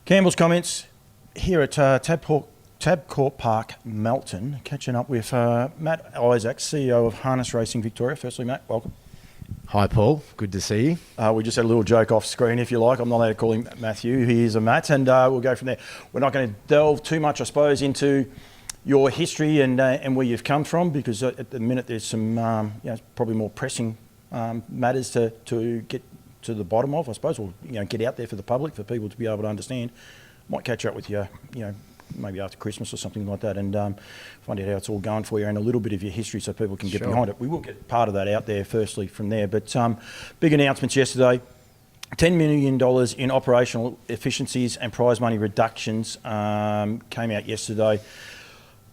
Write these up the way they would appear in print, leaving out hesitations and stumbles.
Campbell's comments here at Tabcorp Park, Melton, catching up with Matt Isaacs, CEO of Harness Racing Victoria. Firstly, Matt, welcome. Hi, Paul. Good to see you. We just had a little joke off screen, if you like. I'm not allowed to call him Matthew. He is a Matt, and we'll go from there. We're not going to delve too much, I suppose, into your history and where you've come from, because at the minute there's some probably more pressing matters to get to the bottom of, I suppose, or get out there for the public, for people to be able to understand. Might catch up with you, maybe after Christmas or something like that, and find out how it's all going for you and a little bit of your history so people can get behind it. We will get part of that out there firstly from there. But big announcements yesterday. $10 million in operational efficiencies and prize money reductions came out yesterday.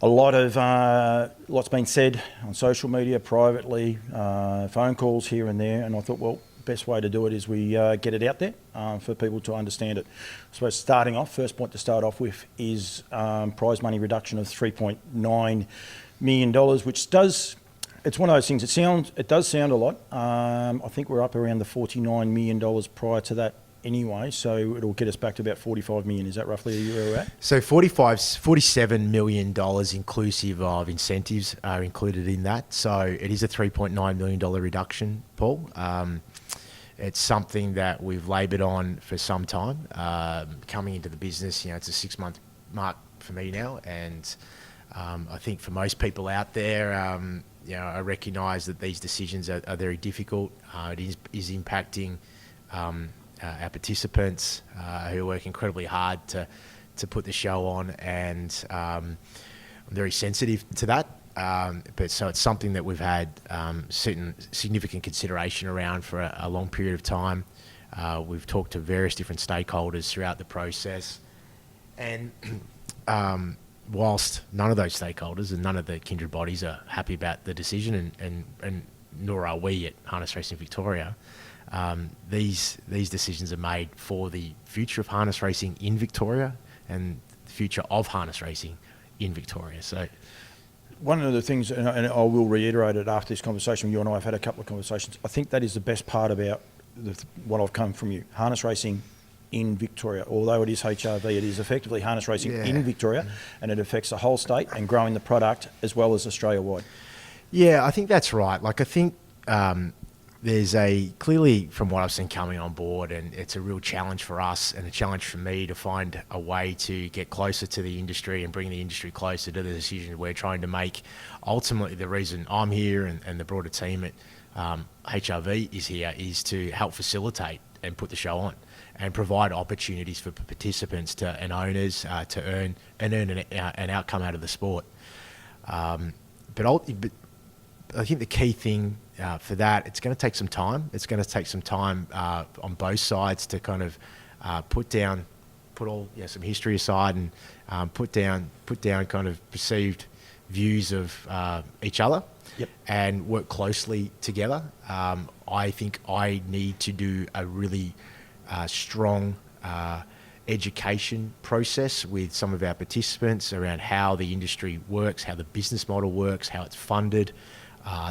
A lot's been said on social media, privately, phone calls here and there, and I thought, well, best way to do it is we get it out there for people to understand it. I suppose first point to start off with is prize money reduction of $3.9 million, which it's one of those things, it does sound a lot. I think we're up around the $49 million prior to that anyway, so it'll get us back to about $45 million. Is that roughly where we're at? So $47 million inclusive of incentives are included in that. So it is a $3.9 million reduction, Paul. It's something that we've laboured on for some time. Coming into the business, it's a 6-month mark for me now, and I think for most people out there, I recognise that these decisions are very difficult. It is impacting our participants who work incredibly hard to put the show on, and I'm very sensitive to that. But so it's something that we've had certain significant consideration around for a long period of time. We've talked to various different stakeholders throughout the process, and whilst none of those stakeholders and none of the kindred bodies are happy about the decision, and nor are we at Harness Racing Victoria, these decisions are made for the future of harness racing in Victoria and the future of harness racing in Victoria. So, one of the things, and I will reiterate it after this conversation, you and I have had a couple of conversations, I think that is the best part about what I've come from you. Harness racing in Victoria. Although it is HRV, it is effectively harness racing in Victoria, and it affects the whole state and growing the product as well as Australia-wide. Yeah, I think that's right. I think there's clearly, from what I've seen coming on board, and it's a real challenge for us and a challenge for me to find a way to get closer to the industry and bring the industry closer to the decision we're trying to make. Ultimately, the reason I'm here and the broader team at HRV is here is to help facilitate and put the show on and provide opportunities for participants and owners to earn an outcome out of the sport. But I think the key thing for that, it's going to take some time. It's going to take some time on both sides to kind of put some history aside and put down kind of perceived views of each other. Yep. And work closely together. I think I need to do a really strong education process with some of our participants around how the industry works, how the business model works, how it's funded,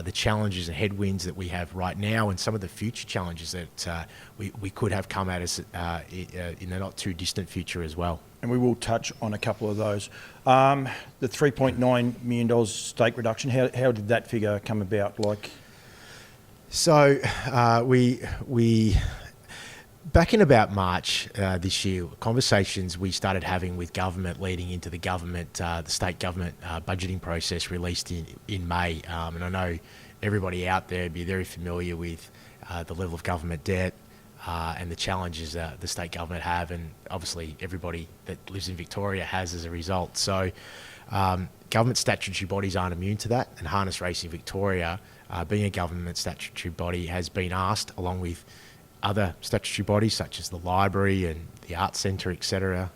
the challenges and headwinds that we have right now, and some of the future challenges that we could have come at us in the not too distant future as well. And we will touch on a couple of those. The $3.9 million stake reduction, how did that figure come about? So we back in about March this year, conversations we started having with government leading into the state government budgeting process released in May. And I know everybody out there would be very familiar with the level of government debt and the challenges that the state government have, and obviously everybody that lives in Victoria has as a result. So government statutory bodies aren't immune to that, and Harness Racing Victoria, being a government statutory body, has been asked, along with other statutory bodies such as the library and the arts centre, etc.,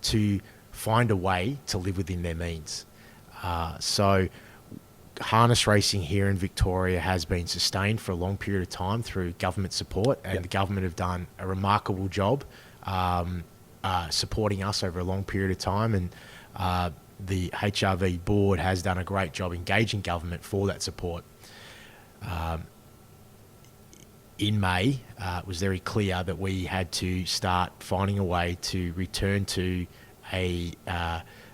to find a way to live within their means. So harness racing here in Victoria has been sustained for a long period of time through government support, and the government have done a remarkable job supporting us over a long period of time, and the HRV board has done a great job engaging government for that support. in May, it was very clear that we had to start finding a way to return to a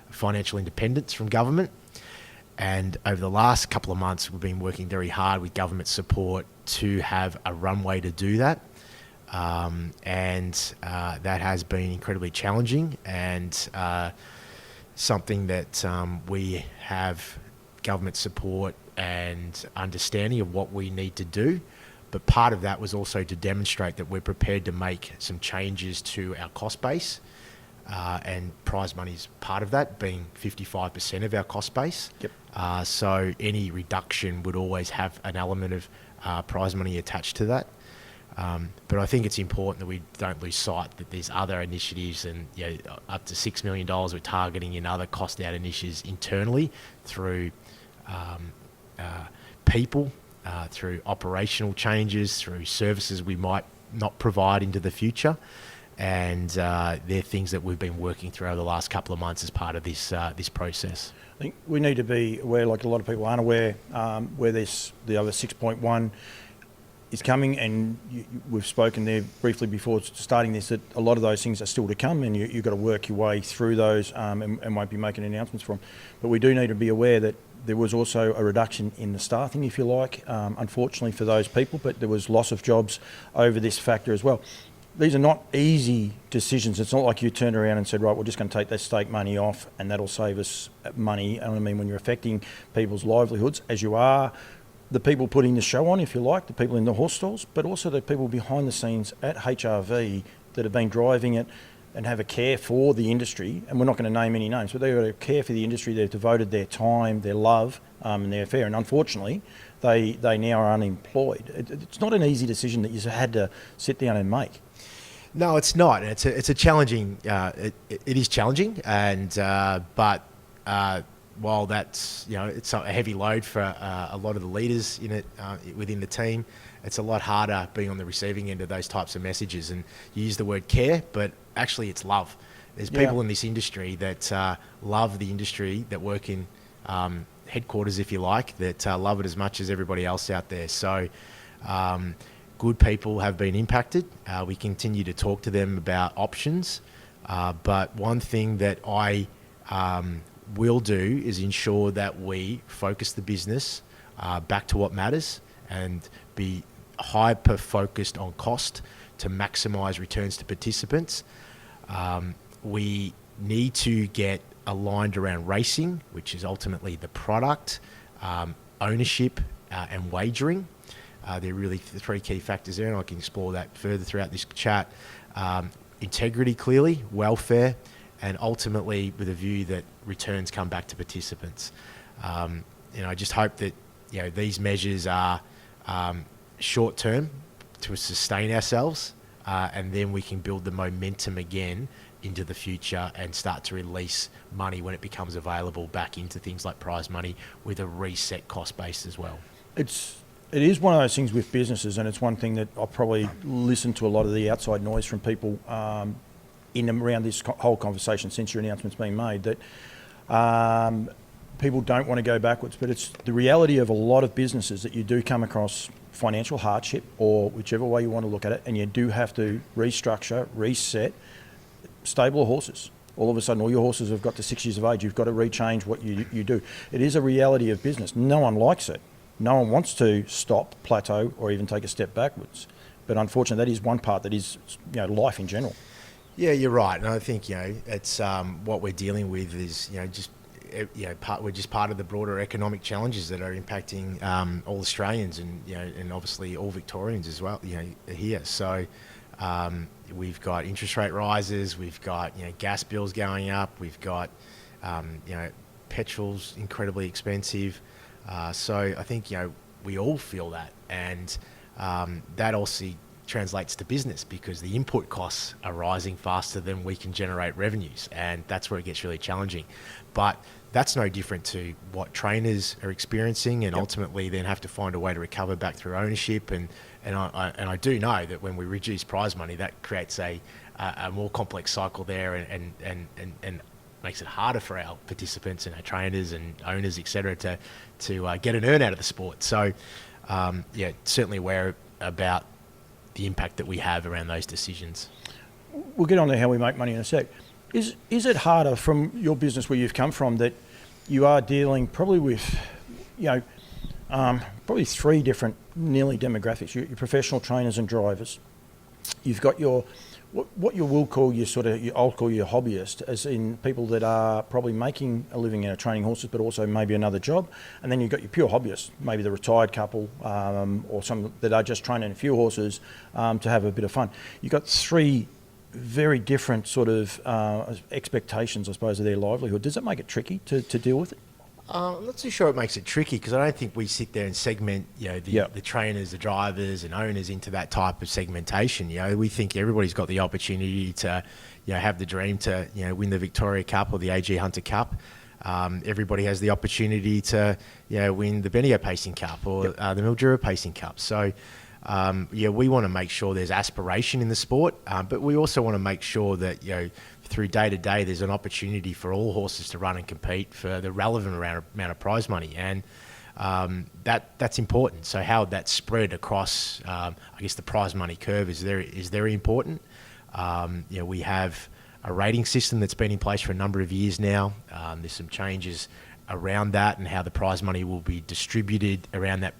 financial independence from government. And over the last couple of months, we've been working very hard with government support to have a runway to do that. That has been incredibly challenging, and something that we have government support and understanding of what we need to do. But part of that was also to demonstrate that we're prepared to make some changes to our cost base. And prize money is part of that, being 55% of our cost base. Yep. So any reduction would always have an element of prize money attached to that. But I think it's important that we don't lose sight that there's other initiatives, and up to $6 million we're targeting in other cost out initiatives internally through people, through operational changes, through services we might not provide into the future. And they're things that we've been working through over the last couple of months as part of this process. I think we need to be aware, like a lot of people aren't aware, where the other 6.1 is coming, and we've spoken there briefly before starting this, that a lot of those things are still to come, and you've got to work your way through those and won't be making announcements from. But we do need to be aware that there was also a reduction in the staffing, if you like, unfortunately for those people, but there was loss of jobs over this factor as well. These are not easy decisions. It's not like you turned around and said, right, we're just going to take that stake money off and that'll save us money. And I mean, when you're affecting people's livelihoods, as you are, the people putting the show on, if you like, the people in the horse stalls, but also the people behind the scenes at HRV that have been driving it and have a care for the industry. And we're not going to name any names, but they've got a care for the industry. They've devoted their time, their love, and their affair. And unfortunately, they now are unemployed. It's not an easy decision that you had to sit down and make. No, it's not. It's a challenging. It is challenging, and but while that's it's a heavy load for a lot of the leaders in it within the team, it's a lot harder being on the receiving end of those types of messages. And you use the word care, but actually it's love. There's people in this industry that love the industry, that work in headquarters, if you like, that love it as much as everybody else out there. So. Good people have been impacted. We continue to talk to them about options. But one thing that I will do is ensure that we focus the business back to what matters and be hyper-focused on cost to maximise returns to participants. We need to get aligned around racing, which is ultimately the product, ownership, and wagering. They're really the three key factors there, and I can explore that further throughout this chat. Integrity, clearly, welfare, and ultimately with a view that returns come back to participants. I just hope that these measures are short term to sustain ourselves, and then we can build the momentum again into the future and start to release money when it becomes available back into things like prize money with a reset cost base as well. It is one of those things with businesses, and it's one thing that I've probably listened to a lot of the outside noise from people in and around this whole conversation since your announcement's been made, that people don't want to go backwards. But it's the reality of a lot of businesses that you do come across financial hardship, or whichever way you want to look at it, and you do have to restructure, reset, stable of horses. All of a sudden, all your horses have got to 6 years of age. You've got to rechange what you do. It is a reality of business. No one likes it. No one wants to stop, plateau, or even take a step backwards. But unfortunately, that is one part that is, life in general. Yeah, you're right, and I think it's what we're dealing with is we're just part of the broader economic challenges that are impacting all Australians and obviously all Victorians as well. Here, so we've got interest rate rises, we've got gas bills going up, we've got petrol's incredibly expensive. So I think we all feel that, and that also translates to business because the input costs are rising faster than we can generate revenues, and that's where it gets really challenging. But that's no different to what trainers are experiencing, and ultimately then have to find a way to recover back through ownership. And I do know that when we reduce prize money, that creates a more complex cycle there, and makes it harder for our participants and our trainers and owners, etc., to get an earn out of the sport. So, certainly aware about the impact that we have around those decisions. We'll get on to how we make money in a sec. Is it harder from your business where you've come from that you are dealing probably with, probably three different nearly demographics? Your professional trainers and drivers. You've got your what you will call I'll call your hobbyist, as in people that are probably making a living out of training horses, but also maybe another job. And then you've got your pure hobbyists, maybe the retired couple, or some that are just training a few horses to have a bit of fun. You've got three very different sort of expectations, I suppose, of their livelihood. Does it make it tricky to deal with it? I'm not too sure it makes it tricky, because I don't think we sit there and segment, the trainers, the drivers, and owners into that type of segmentation. We think everybody's got the opportunity to, have the dream to, win the Victoria Cup or the AG Hunter Cup. Everybody has the opportunity to, win the Benio Pacing Cup or the Mildura Pacing Cup. So, we want to make sure there's aspiration in the sport, but we also want to make sure that, through day to day, there's an opportunity for all horses to run and compete for the relevant amount of prize money, and that's important. So how that's spread across, the prize money curve is very important. We have a rating system that's been in place for a number of years now. There's some changes around that and how the prize money will be distributed around that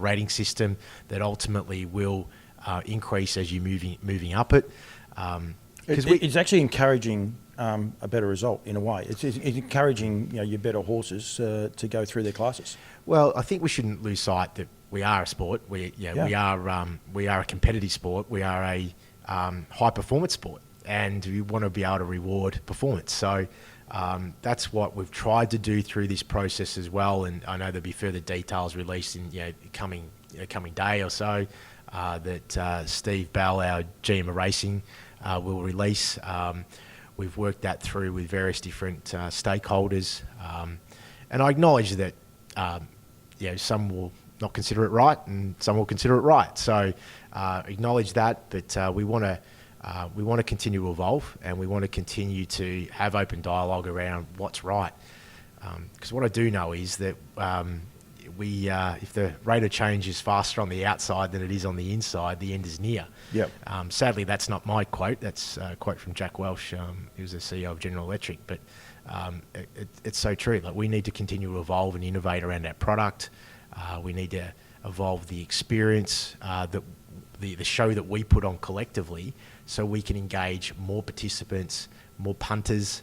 rating system that ultimately will increase as you're moving up it. It's actually encouraging a better result in a way. It's encouraging your better horses to go through their classes. Well, I think we shouldn't lose sight that we are a sport. We are a competitive sport. We are a high performance sport, and we want to be able to reward performance. So that's what we've tried to do through this process as well. And I know there'll be further details released in coming day or so that Steve Bell, our GM of Racing, will release. We've worked that through with various different stakeholders, and I acknowledge that some will not consider it right and some will consider it right. So acknowledge that, but we want to continue to evolve, and we want to continue to have open dialogue around what's right. Because what I do know is that if the rate of change is faster on the outside than it is on the inside, the end is near. Yep. Sadly, that's not my quote. That's a quote from Jack Welch, who was the CEO of General Electric. But it's so true. Like, we need to continue to evolve and innovate around our product. We need to evolve the experience, the show that we put on collectively, so we can engage more participants, more punters,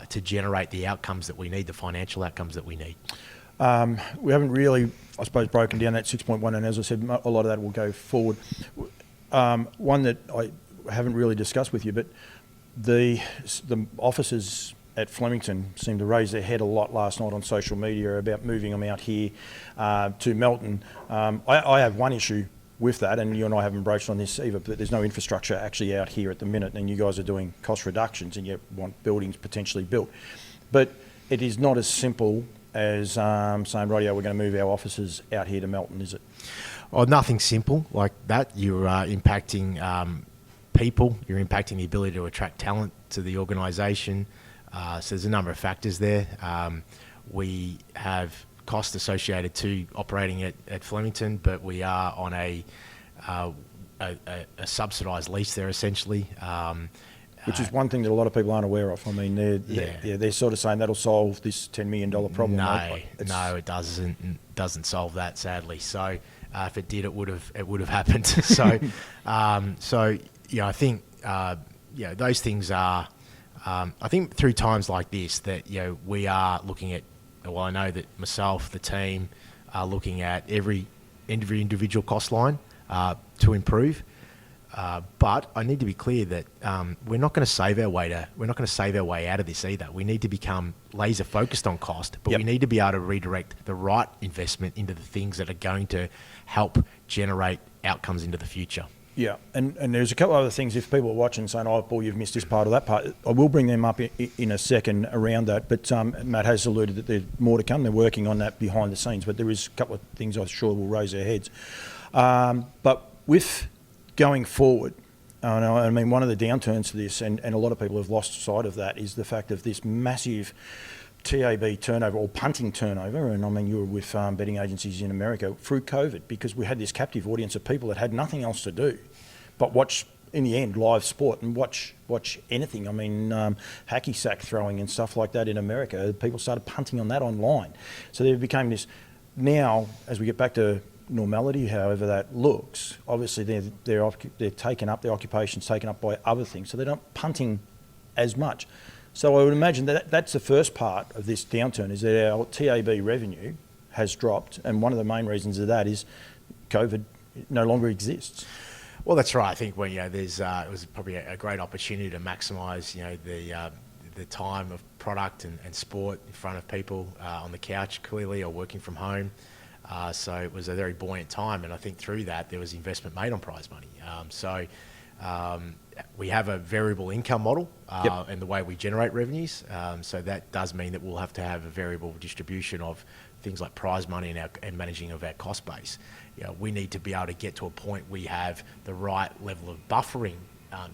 to generate the outcomes that we need, the financial outcomes that we need. We haven't really, I suppose, broken down that 6.1, and as I said, a lot of that will go forward. One that I haven't really discussed with you, but the officers at Flemington seemed to raise their head a lot last night on social media about moving them out here to Melton. I have one issue with that, and you and I haven't broached on this either, but there's no infrastructure actually out here at the minute, and you guys are doing cost reductions and you want buildings potentially built. But it is not as simple as saying, rightio, we're going to move our offices out here to Melton, is it? Oh, nothing simple like that. You're impacting people, you're impacting the ability to attract talent to the organisation. So there's a number of factors there. We have costs associated to operating at Flemington, but we are on a subsidised lease there, essentially. Which is one thing that a lot of people aren't aware of. I mean, they're sort of saying that'll solve this $10 million problem. No, it doesn't solve that, sadly. So if it did, it would have happened. So I think those things are. I think through times like this that we are looking at. Well, I know that myself, the team, are looking at every individual cost line to improve. But I need to be clear that we're not going to save our way out of this either. We need to become laser focused on cost, but we need to be able to redirect the right investment into the things that are going to help generate outcomes into the future. Yeah, and there's a couple of other things. If people are watching saying, "Oh, Paul, you've missed this part or that part," I will bring them up in a second around that. But Matt has alluded that there's more to come. They're working on that behind the scenes, but there is a couple of things I'm sure will raise their heads. But with going forward, I mean, one of the downturns to this, and a lot of people have lost sight of that, is the fact of this massive TAB turnover or punting turnover. And I mean, you were with betting agencies in America through COVID, because we had this captive audience of people that had nothing else to do but watch, in the end, live sport and watch anything. I mean, hacky sack throwing and stuff like that in America, people started punting on that online. So there became this, now, as we get back to normality, however that looks, obviously they're taken up, their occupation's taken up by other things, so they're not punting as much. So I would imagine that that's the first part of this downturn, is that our TAB revenue has dropped, and one of the main reasons of that is COVID no longer exists. Well, that's right. I think when it was probably a great opportunity to maximise the time of product and sport in front of people on the couch, clearly, or working from home. So it was a very buoyant time, and I think through that there was investment made on prize money. We have a variable income model in the way we generate revenues. So that does mean that we'll have to have a variable distribution of things like prize money and managing of our cost base. We need to be able to get to a point we have the right level of buffering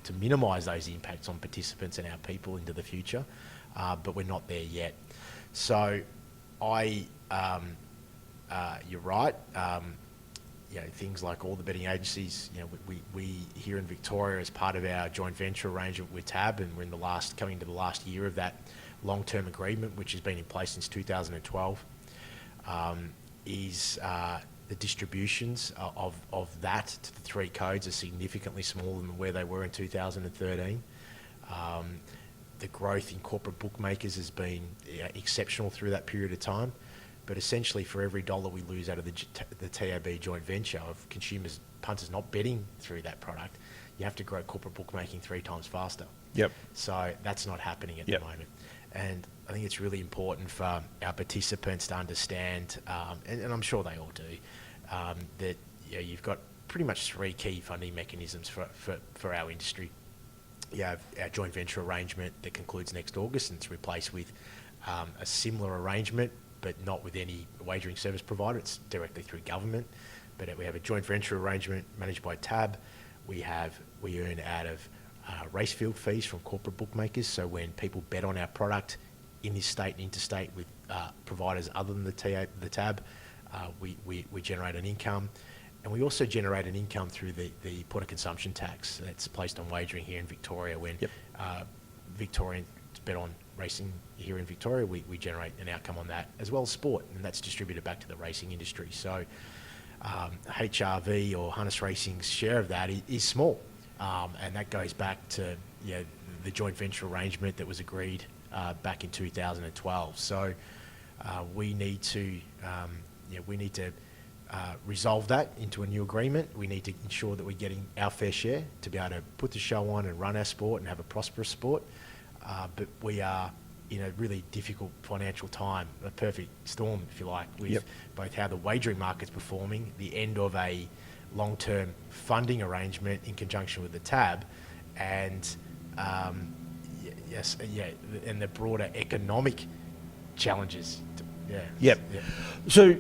to minimise those impacts on participants and our people into the future, but we're not there yet. So you're right. Things like all the betting agencies, we here in Victoria, as part of our joint venture arrangement with TAB, and we're coming into the last year of that long-term agreement, which has been in place since 2012, the distributions of that to the three codes are significantly smaller than where they were in 2013. The growth in corporate bookmakers has been exceptional through that period of time. But essentially, for every dollar we lose out of the TAB joint venture of punters not betting through that product, you have to grow corporate bookmaking 3 times faster. Yep. So that's not happening at the moment. And I think it's really important for our participants to understand, and I'm sure they all do, that you've got pretty much 3 key funding mechanisms for our industry. You have our joint venture arrangement that concludes next August, and it's replaced with a similar arrangement, but not with any wagering service provider. It's directly through government. But we have a joint venture arrangement managed by TAB. We earn out of race field fees from corporate bookmakers. So when people bet on our product in this state and interstate with providers other than the TAB, we generate an income. And we also generate an income through the point of consumption tax that's placed on wagering here in Victoria. When Victorians bet on racing here in Victoria, we generate an outcome on that, as well as sport, and that's distributed back to the racing industry. So HRV or harness racing's share of that is small, and that goes back to the joint venture arrangement that was agreed back in 2012. So we need to resolve that into a new agreement. We need to ensure that we're getting our fair share to be able to put the show on and run our sport and have a prosperous sport. But we are in a really difficult financial time, a perfect storm, if you like, with both how the wagering market's performing, the end of a long-term funding arrangement in conjunction with the TAB, and and the broader economic challenges. So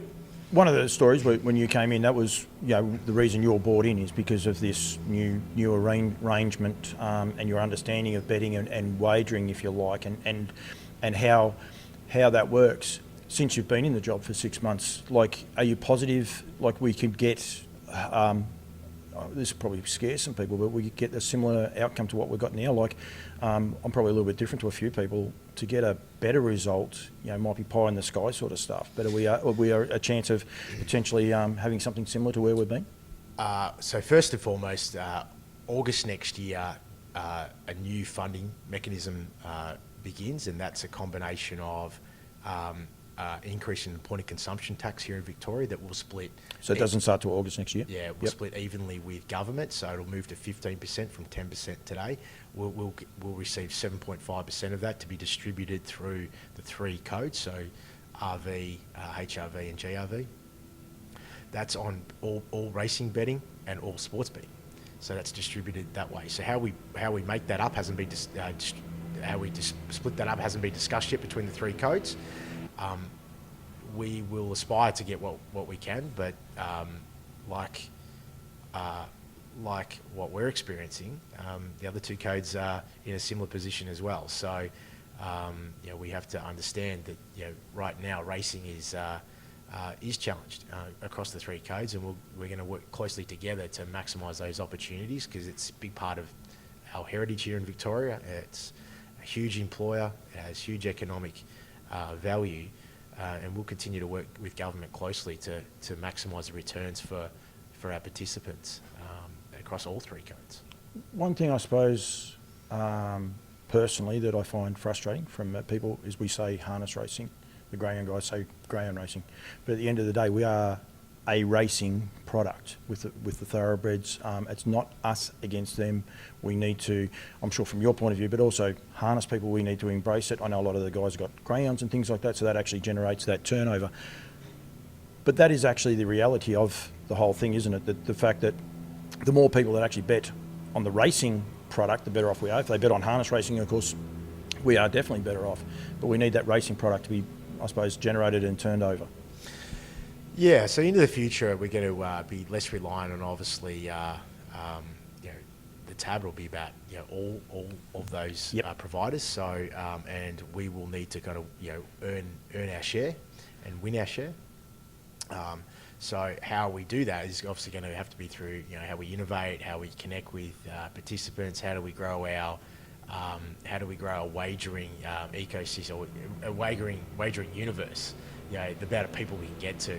one of the stories when you came in, that was the reason you were brought in is because of this new arrangement and your understanding of betting and wagering, if you like, and how that works. Since you've been in the job for 6 months, are you positive we could get? This will probably scare some people, but we could get a similar outcome to what we've got now. I'm probably a little bit different to a few people. To get a better result, might be pie in the sky sort of stuff. But are we a chance of potentially having something similar to where we've been? So first and foremost, August next year, a new funding mechanism begins, and that's a combination of increase in the point of consumption tax here in Victoria that will split. So it doesn't start till August next year? Yeah, we'll split evenly with government, so it'll move to 15% from 10% today. We'll receive 7.5% of that to be distributed through the 3 codes, so RV, HRV and GRV. That's on all racing betting and all sports betting. So that's distributed that way. So how we make that up hasn't been split that up hasn't been discussed yet between the 3 codes. We will aspire to get what we can, but like what we're experiencing, the other 2 codes are in a similar position as well. So we have to understand that right now racing is is challenged across the three codes, and we're going to work closely together to maximise those opportunities, because it's a big part of our heritage here in Victoria. It's a huge employer, it has huge economic value, and we'll continue to work with government closely to maximise the returns for our participants across all three codes. One thing I suppose personally that I find frustrating from people is we say harness racing, the greyhound guys say greyhound racing, but at the end of the day we are a racing product with the thoroughbreds. It's not us against them. We need to, I'm sure from your point of view, but also harness people, we need to embrace it. I know a lot of the guys have got greyhounds and things like that, so that actually generates that turnover. But that is actually the reality of the whole thing, isn't it? The fact that the more people that actually bet on the racing product, the better off we are. If they bet on harness racing, of course, we are definitely better off. But we need that racing product to be, I suppose, generated and turned over. Yeah, so into the future, we're going to be less reliant on, obviously, the tab will be about all of those providers. So and we will need to kind of earn our share and win our share. So how we do that is obviously going to have to be through how we innovate, how we connect with participants, how do we grow our wagering ecosystem, or a wagering universe. The amount of people we can get to.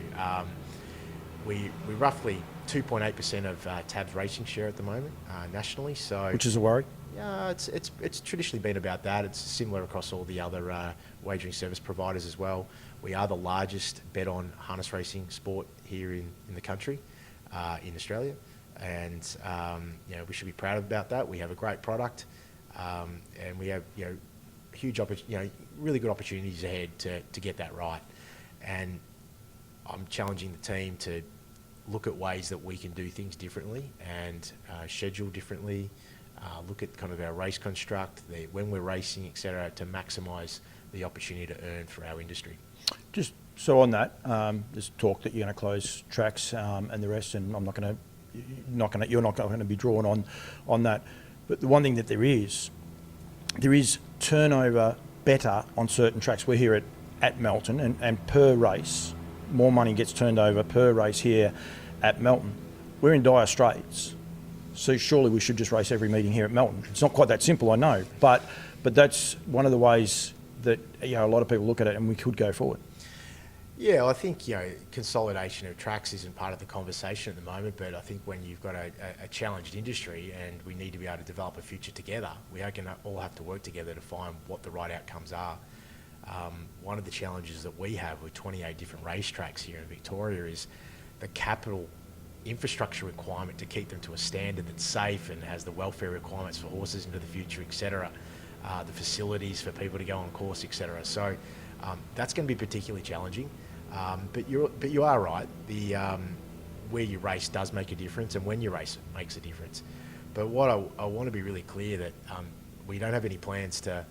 We roughly 2.8% of TAB's racing share at the moment nationally. So which is a worry. Yeah, it's traditionally been about that. It's similar across all the other wagering service providers as well. We are the largest bet on harness racing sport here in the country, in Australia, and we should be proud about that. We have a great product, and we have huge really good opportunities ahead to get that right. And I'm challenging the team to look at ways that we can do things differently and schedule differently, look at kind of our race construct, when we're racing, etc., to maximise the opportunity to earn for our industry. Just so on that, there's talk that you're going to close tracks and the rest, and I'm you're not going to be drawn on that. But the one thing that there is turnover better on certain tracks. We're here at Melton, and per race, more money gets turned over per race here at Melton. We're in dire straits, so surely we should just race every meeting here at Melton. It's not quite that simple, I know, but that's one of the ways that a lot of people look at it, and we could go forward. Yeah, I think consolidation of tracks isn't part of the conversation at the moment, but I think when you've got a challenged industry and we need to be able to develop a future together, we are going to all have to work together to find what the right outcomes are. One of the challenges that we have with 28 different racetracks here in Victoria is the capital infrastructure requirement to keep them to a standard that's safe and has the welfare requirements for horses into the future, etc. The facilities for people to go on course, etc. So that's going to be particularly challenging. But you are right. Where you race does make a difference, and when you race it makes a difference. But what I want to be really clear that we don't have any plans to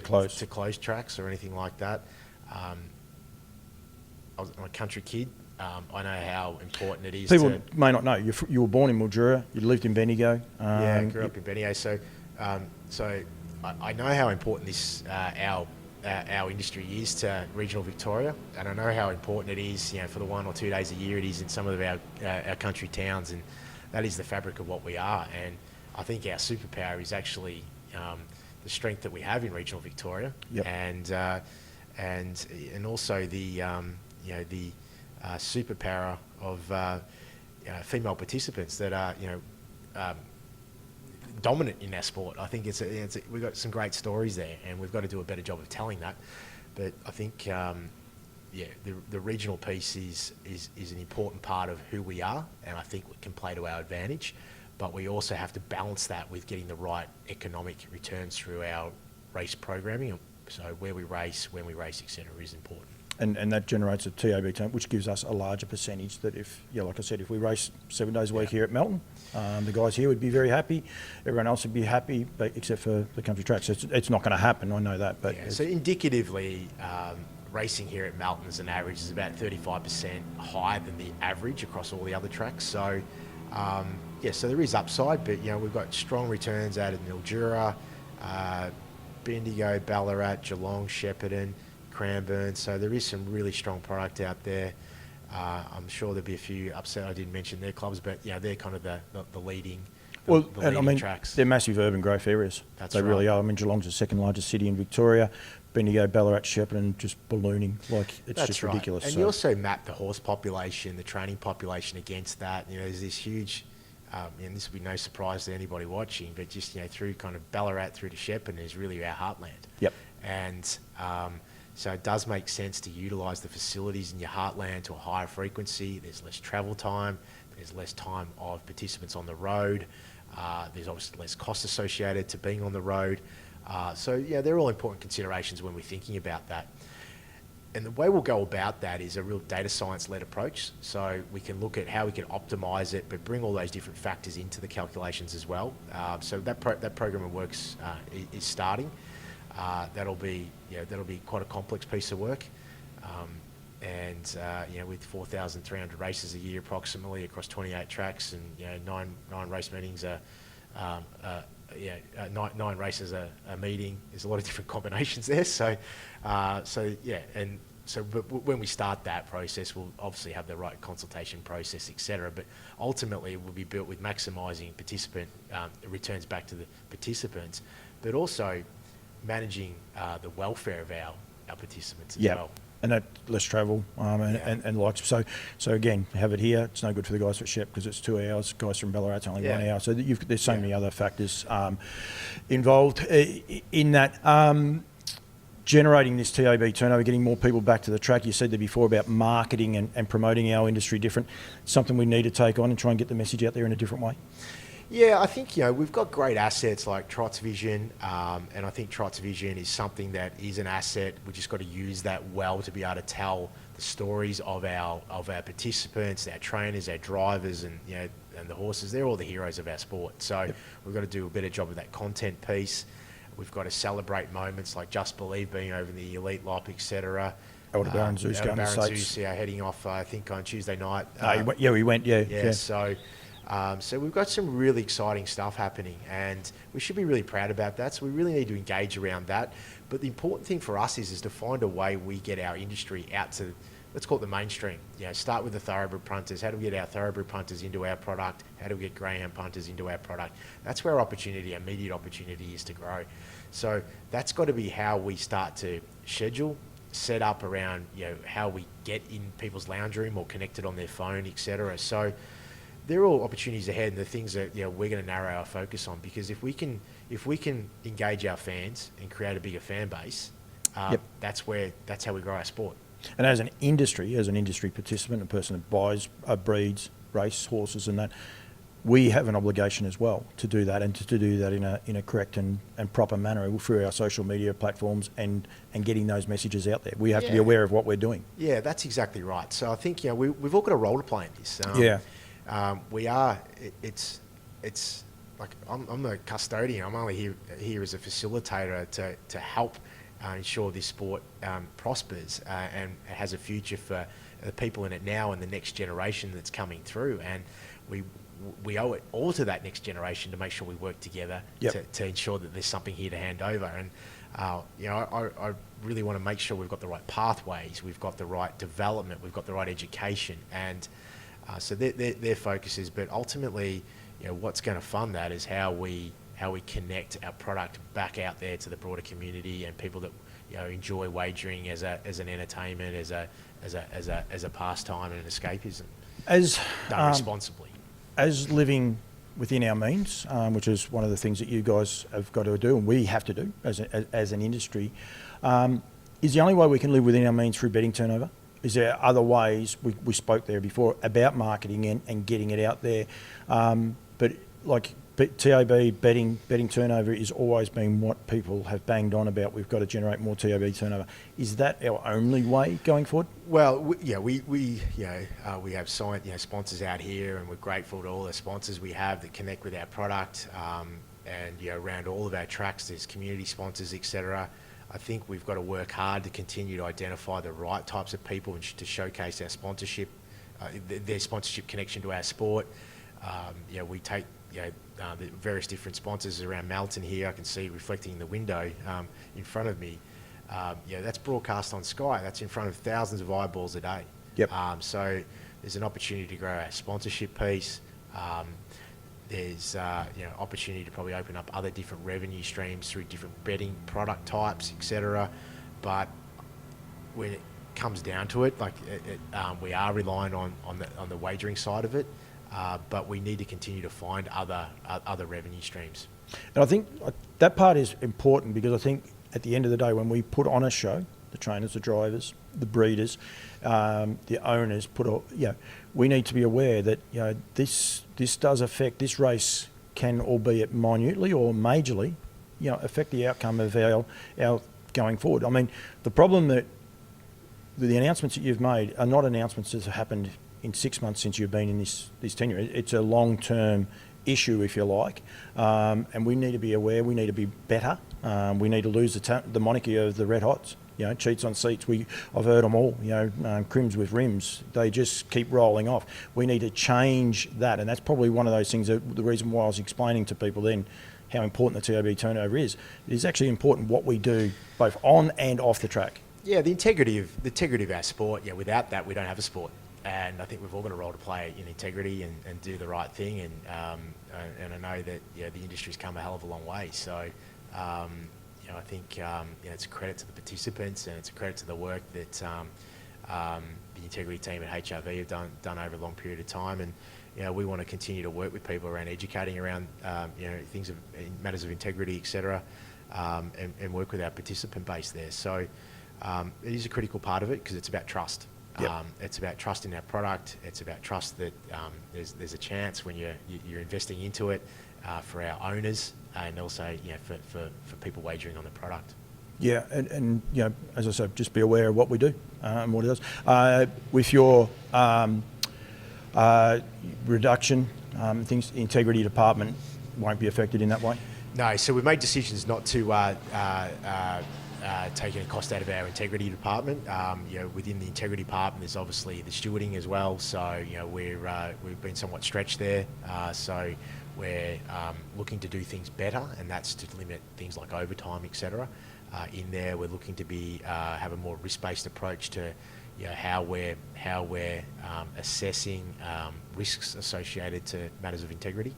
close tracks or anything like that. I'm a country kid. I know how important it is. People may not know you were born in Mildura. You lived in Bendigo. Yeah, I grew up in Bendigo. So I know how important this our industry is to regional Victoria, and I know how important it is, for the 1 or 2 days a year it is in some of our country towns, and that is the fabric of what we are. And I think our superpower is actually the strength that we have in regional Victoria, yep. and also the superpower of female participants that are dominant in our sport. I think we've got some great stories there, and we've got to do a better job of telling that. But I think the regional piece is an important part of who we are, and I think we can play to our advantage. But we also have to balance that with getting the right economic returns through our race programming. So where we race, when we race, etc., is important. And that generates a TAB term, which gives us a larger percentage that like I said, if we race 7 days a week here at Melton, the guys here would be very happy. Everyone else would be happy, but except for the country tracks. It's not going to happen, I know that. But so indicatively, racing here at Melton as an average is about 35% higher than the average across all the other tracks. So so there is upside, but we've got strong returns out of Mildura, Bendigo, Ballarat, Geelong, Shepparton, Cranbourne. So there is some really strong product out there. I'm sure there'll be a few upset I didn't mention their clubs, but they're kind of the leading. Well, the and I leading mean, tracks. they're massive urban growth areas. That's they right. really are. I mean, Geelong's the second largest city in Victoria. Bendigo, Ballarat, Shepparton, just ballooning. Like, it's That's just right. ridiculous. And you also map the horse population, the training population against that. There's this huge, and this will be no surprise to anybody watching, but just, through kind of Ballarat through to Shepparton is really our heartland. Yep. And so it does make sense to utilise the facilities in your heartland to a higher frequency. There's less travel time. There's less time of participants on the road. There's obviously less cost associated to being on the road. So they're all important considerations when we're thinking about that. And the way we'll go about that is a real data science-led approach. So we can look at how we can optimise it, but bring all those different factors into the calculations as well. So that program of works is starting. That'll be quite a complex piece of work. With 4,300 races a year approximately across 28 tracks, and nine race meetings nine races a meeting. There's a lot of different combinations there. But when we start that process, we'll obviously have the right consultation process, etc. But ultimately, it will be built with maximising participant returns back to the participants, but also managing the welfare of our participants as well. And that less travel and likes. So again, have it here. It's no good for the guys at Shep because it's 2 hours. Guys from Ballarat, it's only 1 hour. So there's so many other factors involved in that. Generating this TAB turnover, getting more people back to the track. You said there before about marketing and promoting our industry different. Something we need to take on and try and get the message out there in a different way. Yeah, I think we've got great assets like Trots Vision, and I think Trots Vision is something that is an asset. We just got to use that well to be able to tell the stories of our participants, our trainers, our drivers, and and the horses. They're all the heroes of our sport. So we've got to do a better job of that content piece. We've got to celebrate moments like Just Believe being over in the Elite Lop, etc. Baron Zeus going to the States. Zeus, heading off, I think, on Tuesday night. We went. So we've got some really exciting stuff happening, and we should be really proud about that. So we really need to engage around that. But the important thing for us is to find a way we get our industry out to, let's call it the mainstream. Start with the thoroughbred punters. How do we get our thoroughbred punters into our product? How do we get greyhound punters into our product? That's where our immediate opportunity is to grow. So that's got to be how we start to schedule, set up around how we get in people's lounge room or connected on their phone, etc. So they're all opportunities ahead, and the things that we're going to narrow our focus on, because if we can engage our fans and create a bigger fan base, that's how we grow our sport. And as an industry participant, a person that buys, breeds, race horses, and that, we have an obligation as well to do that, and to do that in a correct and proper manner through our social media platforms and getting those messages out there. We have to be aware of what we're doing. Yeah, that's exactly right. So I think we've all got a role to play in this. We are. It's like I'm the custodian. I'm only here as a facilitator to help ensure this sport prospers and has a future for the people in it now and the next generation that's coming through. And we owe it all to that next generation to make sure we work together to ensure that there's something here to hand over. And I really want to make sure we've got the right pathways, we've got the right development, we've got the right education, and so their focus is. But ultimately, what's going to fund that is how we connect our product back out there to the broader community and people that enjoy wagering as an entertainment, as a pastime and an escapism. As done responsibly. As living within our means, which is one of the things that you guys have got to do and we have to do as an industry, is the only way we can live within our means through betting turnover? Is there other ways? We spoke there before about marketing and getting it out there, but TAB betting turnover is always been what people have banged on about. We've got to generate more TAB turnover. Is that our only way going forward? Well, we have signed sponsors out here, and we're grateful to all the sponsors we have that connect with our product. And around all of our tracks, there's community sponsors, etc. I think we've got to work hard to continue to identify the right types of people and to showcase our sponsorship, their sponsorship connection to our sport. We take the various different sponsors around Melton here. I can see reflecting in the window in front of me. that's broadcast on Sky. That's in front of thousands of eyeballs a day. Yep. So there's an opportunity to grow our sponsorship piece. There's opportunity to probably open up other different revenue streams through different betting product types, etc. But when it comes down to it, we are relying on the wagering side of it, but we need to continue to find other revenue streams. And I think that part is important, because I think at the end of the day, when we put on a show, the trainers, the drivers, the breeders, the owners we need to be aware that this does affect, this race can, albeit minutely or majorly, affect the outcome of our going forward. I mean, the problem that the announcements that you've made are not announcements that have happened in 6 months since you've been in this tenure. It's a long-term issue, if you like, and we need to be aware. We need to be better. We need to lose the moniker of the Red Hots. Cheats on seats. I've heard them all. Crims with rims. They just keep rolling off. We need to change that, and that's probably one of those things. The reason why I was explaining to people then how important the TAB turnover is. It is actually important what we do both on and off the track. Yeah, the integrity of our sport. Without that, we don't have a sport. And I think we've all got a role to play in integrity and do the right thing. And I know that the industry's come a hell of a long way. So I think it's a credit to the participants, and it's a credit to the work that the integrity team at HRV have done over a long period of time. And we want to continue to work with people around educating around things in matters of integrity, etc., and work with our participant base there. So it is a critical part of it, because it's about trust. Yep. It's about trust in our product. It's about trust that there's a chance when you're investing into it for our owners, and also for people wagering on the product. Yeah, and as I said, just be aware of what we do and what it does. With your reduction, things, the integrity department won't be affected in that way? No, so we've made decisions not to take any cost out of our integrity department. Within the integrity department, there's obviously the stewarding as well. So we've been somewhat stretched there. So we're looking to do things better, and that's to limit things like overtime, etc. In there, we're looking to have a more risk-based approach to how we're assessing risks associated to matters of integrity.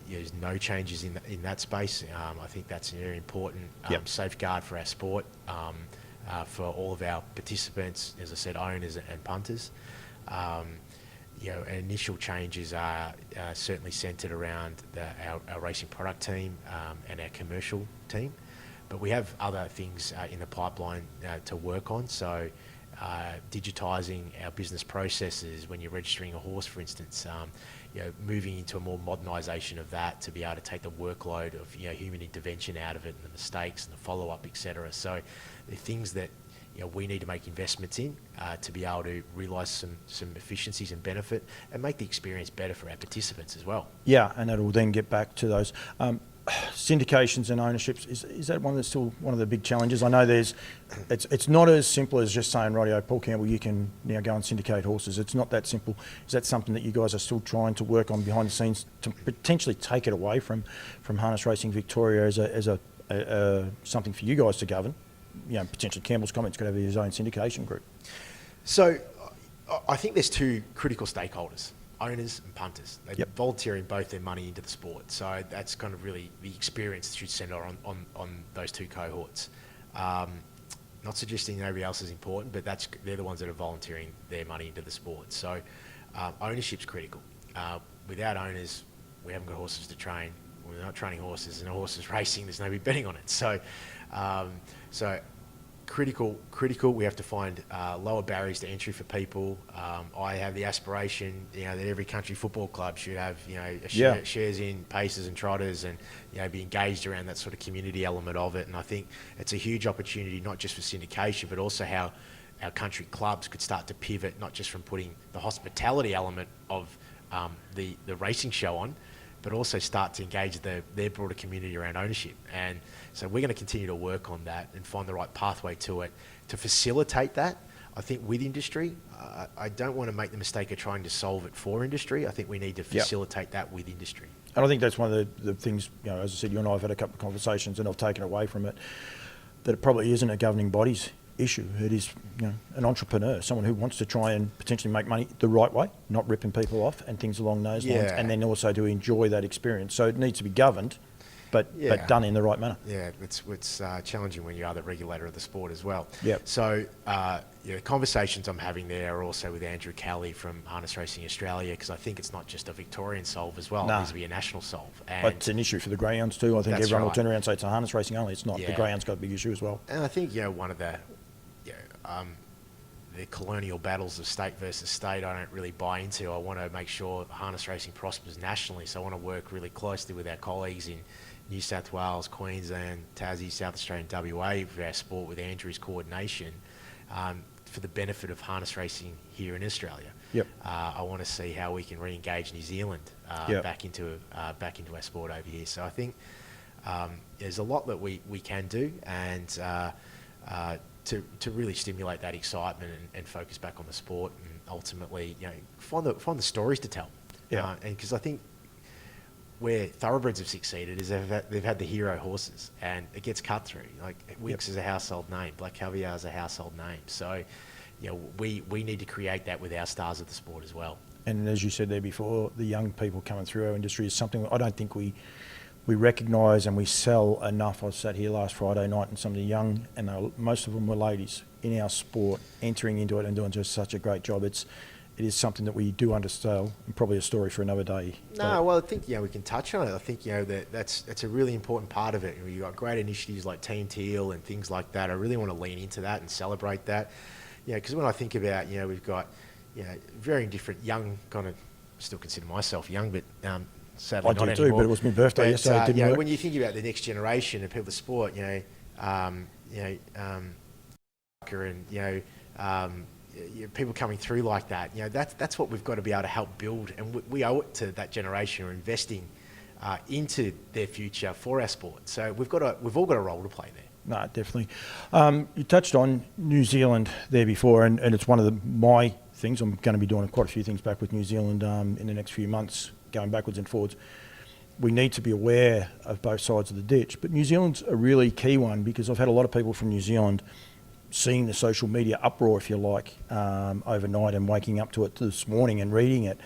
There's no changes in that space. I think that's a very important safeguard for our sport, for all of our participants, as I said, owners and punters. Initial changes are certainly centred around our racing product team and our commercial team, but we have other things in the pipeline to work on. So digitising our business processes when you're registering a horse, for instance, moving into a more modernisation of that to be able to take the workload of human intervention out of it, and the mistakes and the follow-up, etc. So the things that we need to make investments in to be able to realise some efficiencies and benefit, and make the experience better for our participants as well. Yeah, and that will then get back to those syndications and ownerships. Is that one that's still one of the big challenges? I know it's not as simple as just saying, rightio, Paul Campbell, you can now go and syndicate horses. It's not that simple. Is that something that you guys are still trying to work on behind the scenes to potentially take it away from Harness Racing Victoria as a something for you guys to govern? Potentially Campbell's Comments could have his own syndication group. So I think there's two critical stakeholders: owners and punters. They're volunteering both their money into the sport. So that's kind of really the experience that should centre on those two cohorts. Not suggesting nobody else is important, but they're the ones that are volunteering their money into the sport. So ownership's critical. Without owners, we haven't got horses to train. We're not training horses, and a horse is racing. There's nobody betting on it. So critical. We have to find lower barriers to entry for people. I have the aspiration, that every country football club should have, shares in pacers and trotters, and be engaged around that sort of community element of it. And I think it's a huge opportunity, not just for syndication, but also how our country clubs could start to pivot, not just from putting the hospitality element of the racing show on, but also start to engage their broader community around ownership. And so we're going to continue to work on that and find the right pathway to it to facilitate that. I think with industry, I don't want to make the mistake of trying to solve it for industry. I think we need to facilitate that with industry. And I think that's one of the things, as I said, you and I have had a couple of conversations and I've taken away from it, that it probably isn't a governing bodies issue. It is, an entrepreneur, someone who wants to try and potentially make money the right way, not ripping people off and things along those lines, and then also to enjoy that experience. So it needs to be governed, but done in the right manner. Yeah, it's challenging when you are the regulator of the sport as well. Yep. So conversations I'm having there are also with Andrew Kelly from Harness Racing Australia, because I think it's not just a Victorian solve as well. It needs to be a national solve. And but it's an issue for the greyhounds too. I think everyone will turn around and say it's a harness racing only. It's not. Yeah. The greyhounds got a big issue as well. And I think one of the colonial battles of state versus state I don't really buy into. I want to make sure harness racing prospers nationally, so I want to work really closely with our colleagues in New South Wales, Queensland, Tassie, South Australia and WA for our sport, with Andrew's coordination, for the benefit of harness racing here in Australia. Yep. I want to see how we can re-engage New Zealand back into our sport over here. So I think there's a lot that we can do, and to really stimulate that excitement and focus back on the sport, and ultimately, find the stories to tell. Yeah. And because I think where thoroughbreds have succeeded is they've had the hero horses, and it gets cut through. Like Winx is a household name, Black Caviar is a household name. So, we need to create that with our stars of the sport as well. And as you said there before, the young people coming through our industry is something I don't think we recognise and we sell enough. I sat here last Friday night and some of the young, and most of them were ladies in our sport, entering into it and doing just such a great job. It is something that we do undersell, and probably a story for another day. No, well, I think we can touch on it. I think that's a really important part of it. You've got great initiatives like Team Teal and things like that. I really want to lean into that and celebrate that. Because when I think about we've got very different young, kind of still consider myself young, but sadly I not do too, anymore. but it was my birthday yesterday. It didn't work. When you think about the next generation and people of the sport, people coming through like that, that's what we've got to be able to help build, and we owe it to that generation, or investing into their future for our sport. So we've all got a role to play there. No, definitely. You touched on New Zealand there before, and it's one of my things. I'm going to be doing quite a few things back with New Zealand in the next few months, going backwards and forwards. We need to be aware of both sides of the ditch, but New Zealand's a really key one, because I've had a lot of people from New Zealand seeing the social media uproar, if you like, overnight, and waking up to it this morning and reading it.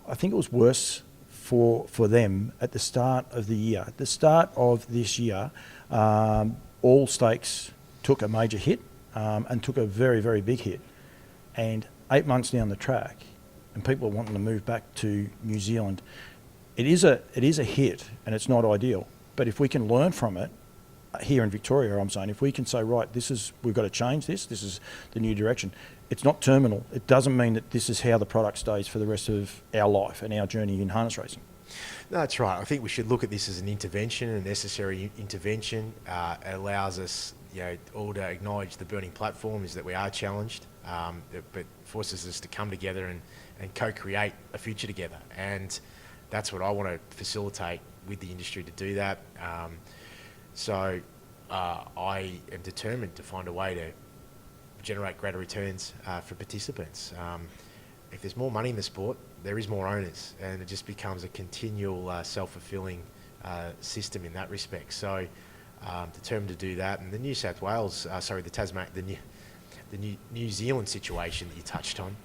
I think it was worse for them at the start of the year. At the start of this year, all stakes took a major hit, and took a very, very big hit. And 8 months down the track, and people are wanting to move back to New Zealand, it is a hit, and it's not ideal. But if we can learn from it, here in Victoria, I'm saying, if we can say, right, we've got to change this is the new direction. It's not terminal. It doesn't mean that this is how the product stays for the rest of our life and our journey in harness racing. No, that's right. I think we should look at this as an intervention, a necessary intervention. It allows us, all to acknowledge the burning platform is that we are challenged, but forces us to come together and co-create a future together. And that's what I want to facilitate with the industry, to do that. So I am determined to find a way to generate greater returns for participants. If there's more money in the sport, there is more owners, and it just becomes a continual self-fulfilling system in that respect. So determined to do that. And the New South Wales, the New Zealand situation that you touched on,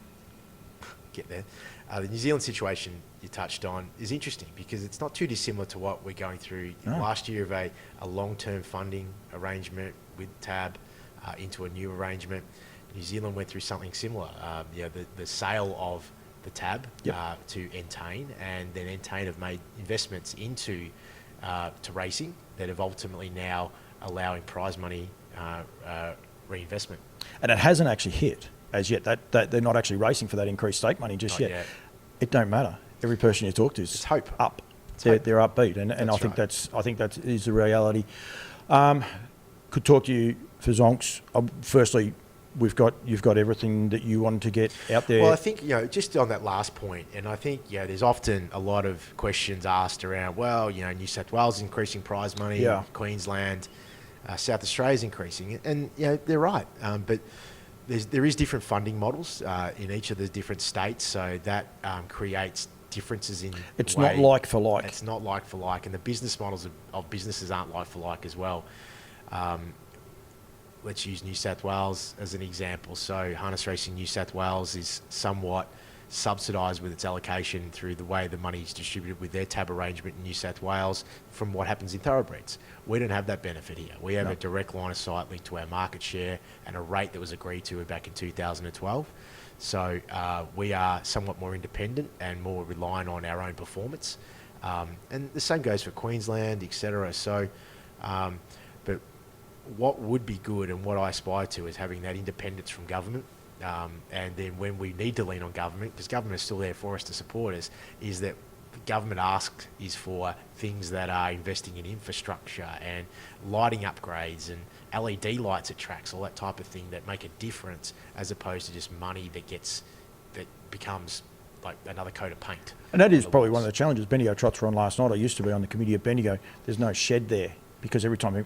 the New Zealand situation you touched on is interesting, because it's not too dissimilar to what we're going through last year, of a long-term funding arrangement with TAB into a new arrangement. New Zealand went through something similar. The sale of the TAB to Entain, and then Entain have made investments into to racing that have ultimately now allowing prize money reinvestment. And it hasn't actually hit as yet. That they're not actually racing for that increased stake money just yet. It don't matter. Every person you talk to is hope. Up. They're upbeat, and I think that is the reality. Could talk to you for Zonks. Firstly, you've got everything that you wanted to get out there. Well, I think just on that last point, and I think there's often a lot of questions asked around. Well, New South Wales is increasing prize money, Queensland, South Australia is increasing, and they're right. But there is different funding models in each of the different states, so that creates differences in. It's not like for like. It's not like for like, and the business models of businesses aren't like for like as well. Let's use New South Wales as an example. So Harness Racing New South Wales is somewhat subsidised with its allocation through the way the money is distributed with their tab arrangement in New South Wales from what happens in thoroughbreds. We don't have that benefit here. We have a direct line of sight linked to our market share and a rate that was agreed to back in 2012. So we are somewhat more independent and more reliant on our own performance. And the same goes for Queensland, etc. So, but what would be good and what I aspire to is having that independence from government. And then when we need to lean on government, because government is still there for us to support us, is that the government ask is for things that are investing in infrastructure and lighting upgrades and LED lights at tracks, all that type of thing that make a difference, as opposed to just money that becomes like another coat of paint. And that is probably one of the challenges. Bendigo Trots were on last night. I used to be on the committee at Bendigo. There's no shed there because every time we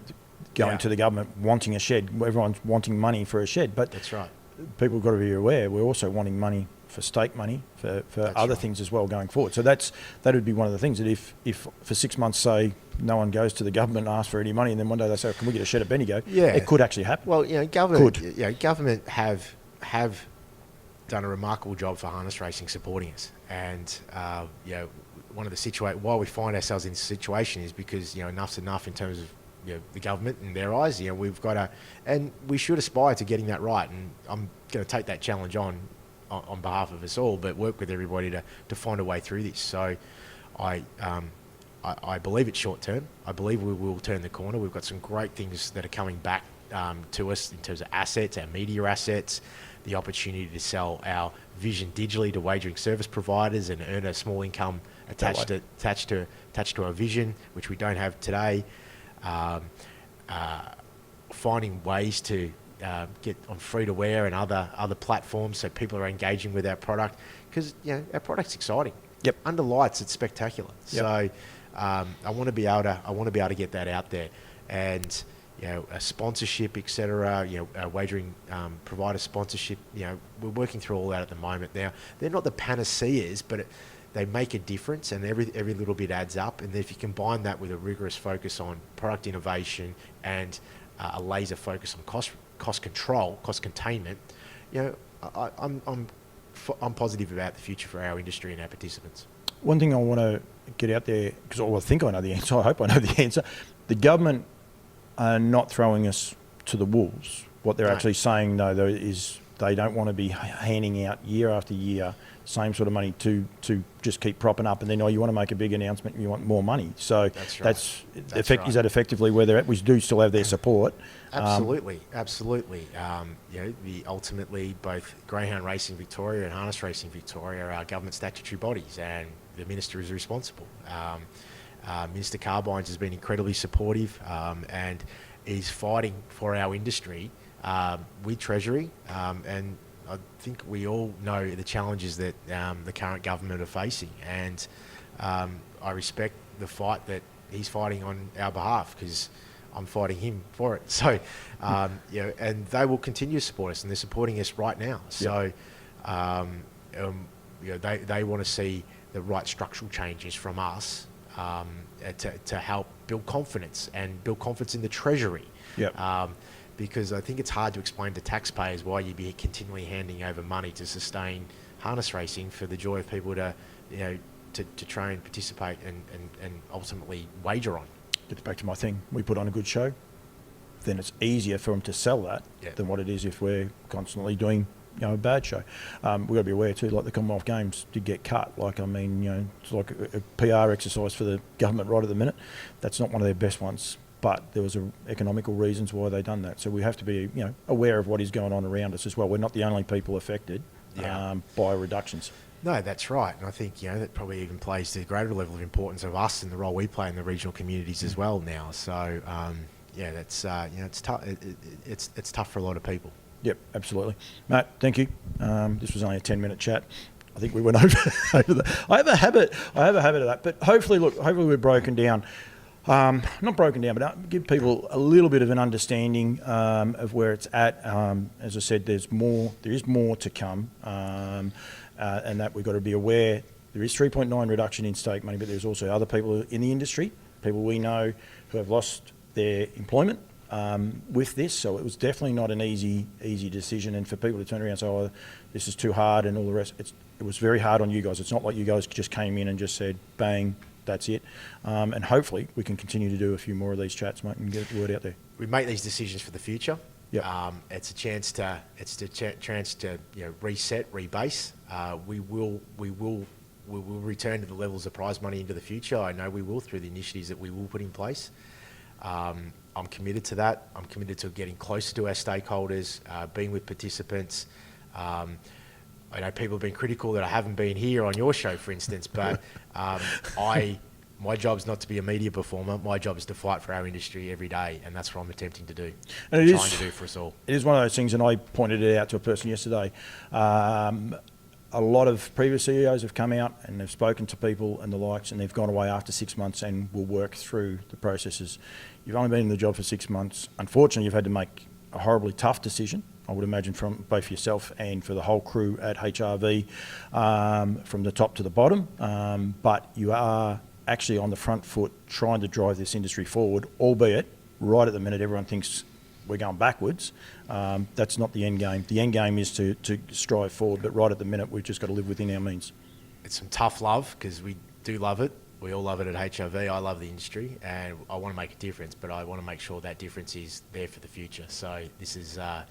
go into the government wanting a shed, everyone's wanting money for a shed. But that's right. People have got to be aware we're also wanting money for stake money for other things as well going forward. So that would be one of the things that if for 6 months, say, no one goes to the government and asks for any money, and then one day they say, can we get a shed at Bendigo? Yeah. It could actually happen. Well, government have done a remarkable job for harness racing supporting us. And, one of the why we find ourselves in this situation is because, enough's enough in terms of the government in their eyes. We've got to, and we should aspire to getting that right. And I'm going to take that challenge on behalf of us all, but work with everybody to find a way through this. So I believe it's short term. I believe we will turn the corner. We've got some great things that are coming back to us in terms of assets, our media assets, the opportunity to sell our vision digitally to wagering service providers and earn a small income attached to our vision, which we don't have today. Finding ways to get on free to wear and other platforms so people are engaging with our product, because our product's exciting. Yep. Under lights, it's spectacular. Yep. So I want to be able to get that out there, and a sponsorship, etc. A wagering provider sponsorship. We're working through all that at the moment. Now they're not the panaceas, but they make a difference, and every little bit adds up. And if you combine that with a rigorous focus on product innovation and a laser focus on cost control, cost containment, I'm positive about the future for our industry and our participants. One thing I want to get out there, because I think I know the answer. I hope I know the answer. The government are not throwing us to the wolves. What they're actually saying, though, is they don't want to be handing out year after year same sort of money to just keep propping up, and then you want to make a big announcement and you want more money. So that's right. Is that effectively where they're at? We do still have their support. Absolutely. Ultimately both Greyhound Racing Victoria and Harness Racing Victoria are government statutory bodies, and the minister is responsible. Minister Carbines has been incredibly supportive and is fighting for our industry with Treasury, and I think we all know the challenges that the current government are facing, and I respect the fight that he's fighting on our behalf, because I'm fighting him for it. So, and they will continue to support us, and they're supporting us right now. So, they want to see the right structural changes from us to help build confidence in the Treasury. Yep. Because I think it's hard to explain to taxpayers why you'd be continually handing over money to sustain harness racing for the joy of people to try and participate and ultimately wager on. Gets back to my thing. We put on a good show, then it's easier for them to sell that than what it is if we're constantly doing a bad show. We've got to be aware too, like the Commonwealth Games did get cut. It's like a PR exercise for the government right at the minute. That's not one of their best ones. But there was economical reasons why they done that. So we have to be, aware of what is going on around us as well. We're not the only people affected by reductions. No, that's right. And I think, that probably even plays to a greater level of importance of us and the role we play in the regional communities as well now. So, that's, it's tough. It's tough for a lot of people. Yep, absolutely. Matt, thank you. This was only a 10-minute chat. I think we went over that. I have a habit of that. But hopefully we're broken down. Not broken down, but give people a little bit of an understanding of where it's at. As I said, there is more to come, and that we've got to be aware. There is 3.9 reduction in stake money, but there's also other people in the industry, people we know who have lost their employment with this. So it was definitely not an easy decision. And for people to turn around and say, "Oh, this is too hard," and all the rest, it was very hard on you guys. It's not like you guys just came in and just said, "Bang, that's it." And hopefully we can continue to do a few more of these chats, mate, and get the word out there. We make these decisions for the future. Yep. It's a chance to reset, rebase. We will return to the levels of prize money into the future. I know we will, through the initiatives that we will put in place. I'm committed to that. I'm committed to getting closer to our stakeholders, being with participants. I know people have been critical that I haven't been here on your show, for instance, but my job is not to be a media performer. My job is to fight for our industry every day, and that's what I'm attempting to do. And trying to do for us all. It is one of those things, and I pointed it out to a person yesterday. A lot of previous CEOs have come out and they've spoken to people and the likes, and they've gone away after 6 months and will work through the processes. You've only been in the job for 6 months. Unfortunately, you've had to make a horribly tough decision, I would imagine, from both yourself and for the whole crew at HRV, from the top to the bottom. But you are actually on the front foot trying to drive this industry forward, albeit right at the minute everyone thinks we're going backwards. That's not the end game. The end game is to strive forward, but right at the minute we've just got to live within our means. It's some tough love, because we do love it. We all love it at HRV. I love the industry, and I want to make a difference, but I want to make sure that difference is there for the future. So this is the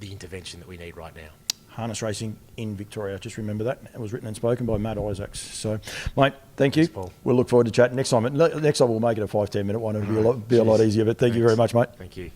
intervention that we need right now. Harness racing in Victoria. Just remember that. It was written and spoken by Matt Isaacs. So, mate, thank you. Thanks, Paul. We'll look forward to chatting next time. Next time we'll make it a 5-10 minute one. It'll be a lot easier. But thank you very much, mate. Thank you.